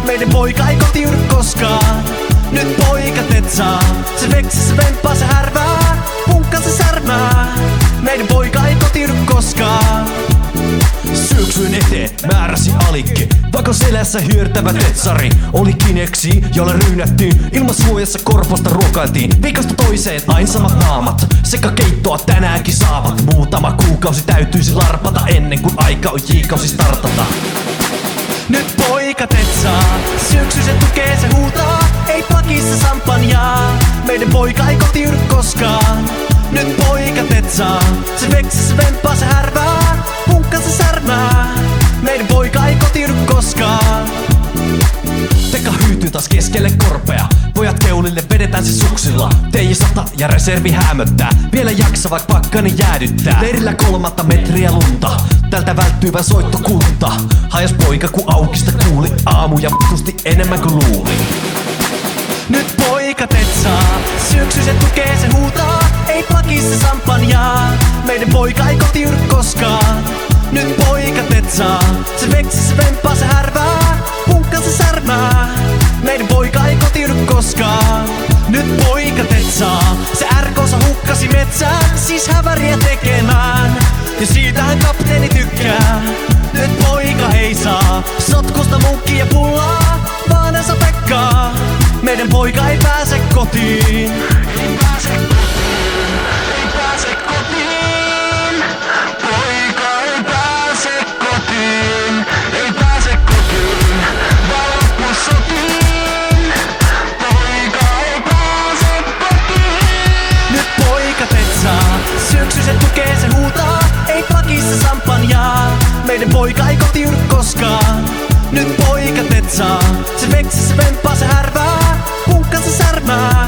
Meidän poika ei kotiudu koskaan. Nyt poika tetsaa, se veksi, se vemppaa, se härvää, punkka se särmää. Meidän poika ei kotiudu koskaan. Syöksyin eteen, määräsi alikke. Vako selässä hyörtävä tetsari. Oli kineksi, jolla ryynättiin. Ilmasuojassa korposta ruokailtiin. Viikosta toiseen aina samat naamat. Sekä keittoa tänäänkin saavat. Muutama kuukausi täytyisi larpata ennen kuin aika on J-kausi startata. Nyt poika tetsaa, syöksy se tukee, se huutaa. Ei pakissa sampanjaa, meidän poika ei kotiudu koskaan. Nyt poika tetsaa, se veksi, se vemppaa, se härvää, punkka se särmää. Meidän poika ei kotiudu koskaan. Pekka hyytyy taas keskelle korpea. Pojat keulille vedetään se suksilla. Teiji 100 ja reservi hämöttää. Vielä jaksa vaik pakkani jäädyttää. Leirillä 3 metriä lunta. Tältä välttyvä soittokunta. Hajas poika ku aukista kuuli. Aamuja kusti enemmän kuin luuli. Nyt poika tetsaa, syöksy se tukee, se huutaa. Ei pakissa sampanjaa, meidän poika ei kotiudu koskaan. Nyt poika tetsaa, se veksi, se vemppaa, se härvää, punkka se särmää. Meidän poika ei kotiudu koskaan. Nyt poika tetsaa, se RK:ssa hukkasi metsään, siis häväriä tekemään. Ja siitähän kapteeni tykkää. Nyt poika ei saa sotkusta munkkia pullaa, vaan Esa Pekkaa. Meidän poika ei pääse kotiin. Ei pääse kotiin. Ei pääse kotiin. Poika ei pääse kotiin. Ei pääse kotiin. Valoppu sotiin. Poika ei pääse kotiin. Nyt poika tetsaa, syöksy se tukee, se huutaa. Ei pakissa sampanjaa, meidän poika ei kotiudu koskaan. Nyt poika tetsaa, se veksi, se vemppaa, se härvää, punkka se särmää.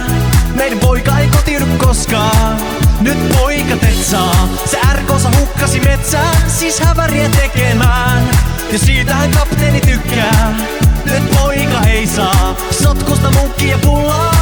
Meidän poika ei kotiudu koskaan. Nyt poika tetsaa, se RK:ssa hukkasi metsään, siis häväriä tekemään. Ja siitähän kapteeni tykkää. Nyt poika ei saa sotkusta munkkia pullaa,